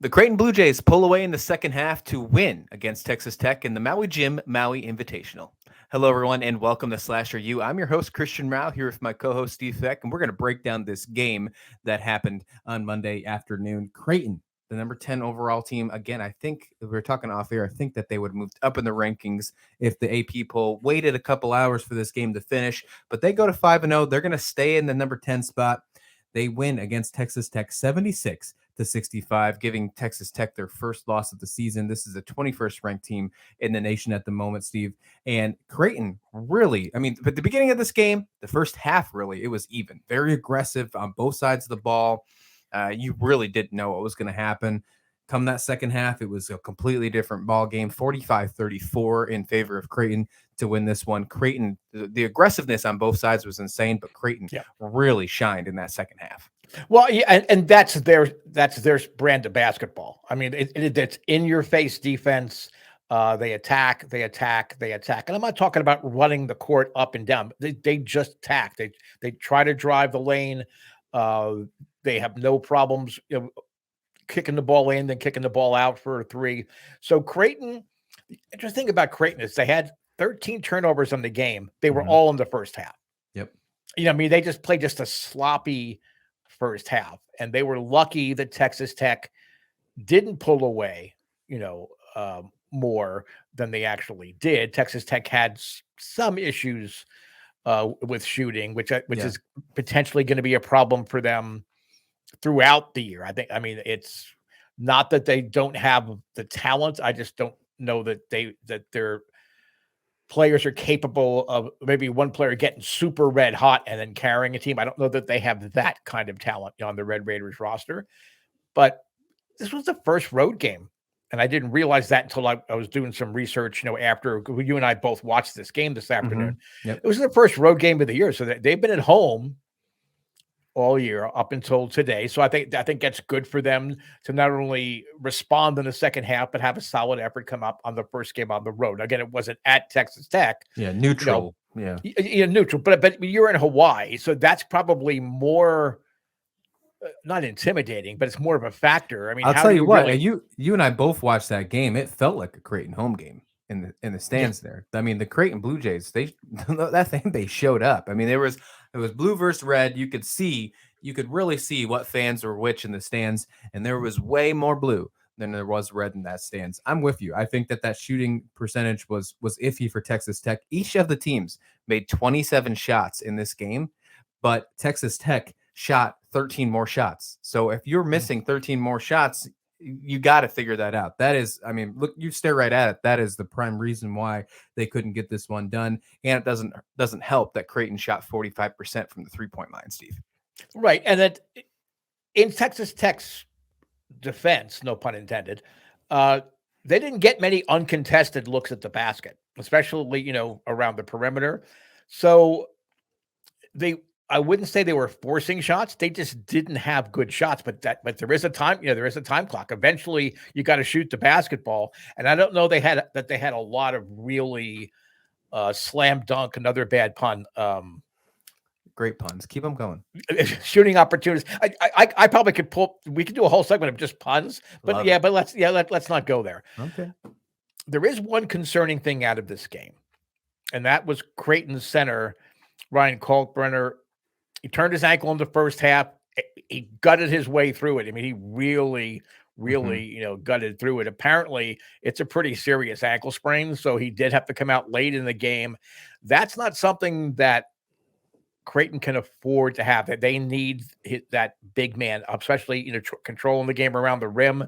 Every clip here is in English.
The Creighton Blue Jays pull away in the second half to win against Texas Tech in the Maui Jim Maui Invitational. Hello, everyone, and welcome to Slasher U. I'm your host, Christian Rao, here with my co-host, Steve Feck, and we're going to break down this game that happened on Monday afternoon. Creighton, the number 10 overall team. Again, I think we were talking off air. I think that they would have moved up in the rankings if the AP poll waited a couple hours for this game to finish, but they go to 5-0. They're going to stay in the number 10 spot. They win against Texas Tech 76-65, giving Texas Tech their first loss of the season. This is the 21st ranked team in the nation at the moment, Steve. And Creighton really, at the beginning of this game, the first half, really, it was even. Very aggressive on both sides of the ball. You really didn't know what was going to happen. Come that second half, it was a completely different ball game, 45-34 in favor of Creighton to win this one. Creighton, the aggressiveness on both sides was insane, but Creighton really shined in that second half. Well, yeah, and that's their brand of basketball. I mean, it's in your face defense. They attack. And I'm not talking about running the court up and down. They just attack. They try to drive the lane. They have no problems, kicking the ball in, then kicking the ball out for a three. So Creighton, the interesting thing about Creighton is they had 13 turnovers in the game. They were all in the first half. Yep. They just played just a sloppy first half, and they were lucky that Texas Tech didn't pull away, more than they actually did. Texas Tech had some issues with shooting, which is potentially going to be a problem for them throughout the year. It's not that they don't have the talent. I just don't know that their players are capable of maybe one player getting super red hot and then carrying a team. I don't know that they have that kind of talent on the Red Raiders roster, but this was the first road game. And I didn't realize that until I was doing some research, after you and I both watched this game this afternoon. Yep. It was the first road game of the year. So they've been at home all year up until today. So I think that's good for them to not only respond in the second half, but have a solid effort come up on the first game on the road. Again, it wasn't at Texas Tech. Yeah, neutral. Neutral. But you're in Hawaii, so that's probably more not intimidating, but it's more of a factor. I'll tell you what, you and I both watched that game. It felt like a Creighton home game in the stands there. The Creighton Blue Jays, they showed up. It was blue versus red. You could really see what fans were which in the stands, and there was way more blue than there was red in that stands. I'm with you. I think that shooting percentage was iffy for Texas Tech. Each of the teams made 27 shots in this game, but Texas Tech shot 13 more shots. So if you're missing 13 more shots, you got to figure that out. That is, look, you stare right at it. That is the prime reason why they couldn't get this one done. And it doesn't help that Creighton shot 45% from the 3-point line, Steve. Right. And that in Texas Tech's defense, no pun intended, they didn't get many uncontested looks at the basket, especially, around the perimeter. So I wouldn't say they were forcing shots. They just didn't have good shots, but there is a time, there is a time clock. Eventually you got to shoot the basketball. And I don't know they had a lot of really slam dunk, another bad pun. Great puns. Keep them going. Shooting opportunities. I probably could we could do a whole segment of just puns, but let's not go there. Okay. There is one concerning thing out of this game, and that was Creighton's center, Ryan Kalkbrenner. He turned his ankle in the first half. He gutted his way through it. He really, gutted through it. Apparently, it's a pretty serious ankle sprain, so he did have to come out late in the game. That's not something that Creighton can afford to have. That they need that big man, especially controlling the game around the rim.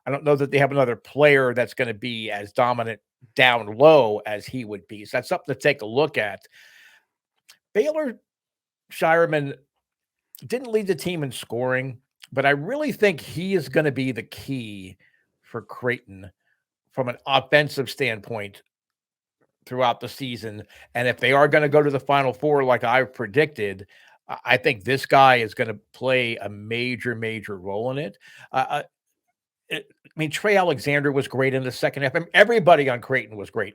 I don't know that they have another player that's going to be as dominant down low as he would be. So that's something to take a look at. Baylor Shireman didn't lead the team in scoring, but I really think he is going to be the key for Creighton from an offensive standpoint throughout the season. And if they are going to go to the Final Four like I've predicted, I think this guy is going to play a major, major role in it. Trey Alexander was great in the second half. Everybody on Creighton was great.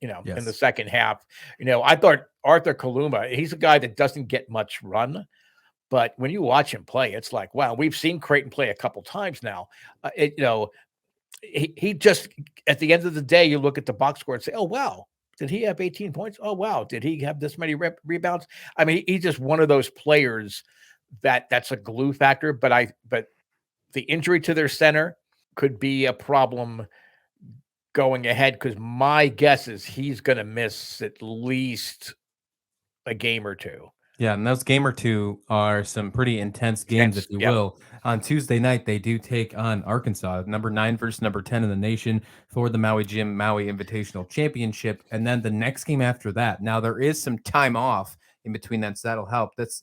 In the second half, I thought Arthur Kaluma, he's a guy that doesn't get much run, But when you watch him play, it's like, wow, we've seen Creighton play a couple times now. He just, at the end of the day, you look at the box score and say, oh, wow, did he have 18 points? Oh, wow, did he have this many rebounds? I mean, he's just one of those players that's a glue factor. But the injury to their center could be a problem going ahead, because my guess is he's going to miss at least a game or two. Yeah, and those game or two are some pretty intense games, if you Yep. will. On Tuesday night, they do take on Arkansas, number 9 versus number 10 in the nation for the Maui Jim Maui Invitational Championship. And then the next game after that. Now, there is some time off in between that, so that'll help. That's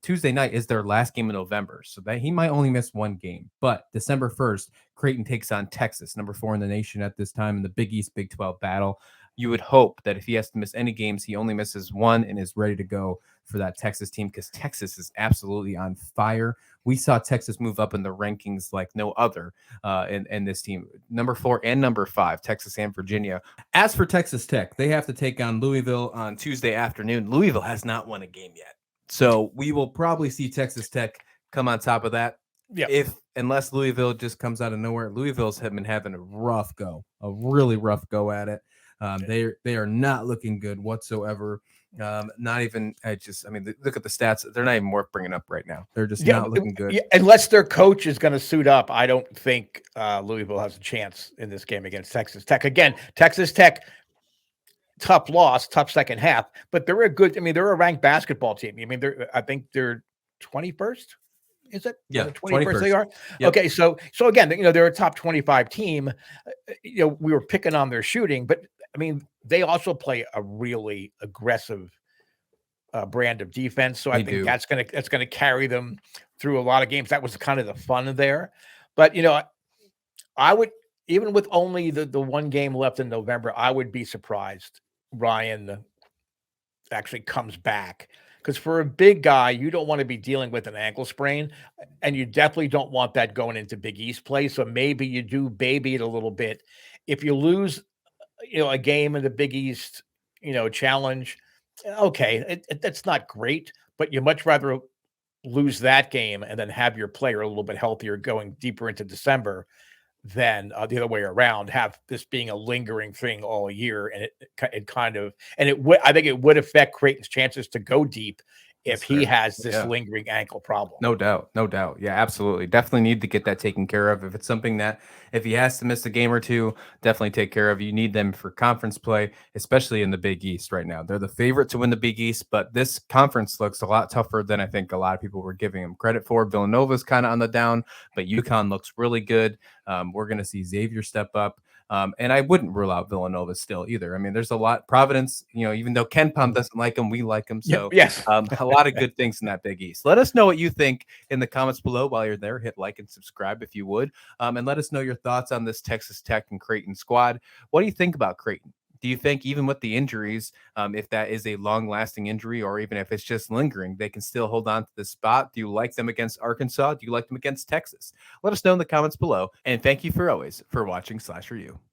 Tuesday night is their last game in November, so that he might only miss one game. But December 1st, Creighton takes on Texas, number 4 in the nation at this time in the Big East Big 12 battle. You would hope that if he has to miss any games, he only misses one and is ready to go for that Texas team, because Texas is absolutely on fire. We saw Texas move up in the rankings like no other in this team. Number 4 and number 5, Texas and Virginia. As for Texas Tech, they have to take on Louisville on Tuesday afternoon. Louisville has not won a game yet. So we will probably see Texas Tech come on top of that. Yeah. Unless Louisville just comes out of nowhere. Louisville's have been having a really rough go at it. They are not looking good whatsoever. Not even. Look at the stats. They're not even worth bringing up right now. They're just not looking good. Yeah, unless their coach is going to suit up, I don't think Louisville has a chance in this game against Texas Tech. Again, Texas Tech, tough loss, tough second half, but they're they're a ranked basketball team. I think they're 21st. Is it? Yeah, the 21st they are. Yep. Okay, so again, they're a top 25 team. We were picking on their shooting, but they also play a really aggressive brand of defense. So I think that's gonna carry them through a lot of games. That was kind of the fun there. But I would, even with only the one game left in November, I would be surprised Ryan actually comes back. Because for a big guy, you don't want to be dealing with an ankle sprain, and you definitely don't want that going into Big East play. So maybe you do baby it a little bit. If you lose, a game in the Big East, challenge, okay, that's not great, but you much rather lose that game and then have your player a little bit healthier going deeper into December than the other way around, have this being a lingering thing all year. And I think it would affect Creighton's chances to go deep if he has this lingering ankle problem. No doubt. Yeah, absolutely. Definitely need to get that taken care of. If it's something that, if he has to miss a game or two, definitely take care of. You need them for conference play, especially in the Big East right now. They're the favorite to win the Big East, but this conference looks a lot tougher than I think a lot of people were giving them credit for. Villanova's kind of on the down, but UConn looks really good. We're going to see Xavier step up. And I wouldn't rule out Villanova still either. There's a lot. Providence, even though Ken Palm doesn't like them, we like them. So yes, a lot of good things in that Big East. Let us know what you think in the comments below. While you're there, hit like and subscribe if you would. And let us know your thoughts on this Texas Tech and Creighton squad. What do you think about Creighton? Do you think even with the injuries, if that is a long-lasting injury or even if it's just lingering, they can still hold on to this spot? Do you like them against Arkansas? Do you like them against Texas? Let us know in the comments below. And thank you for always for watching SlasherU.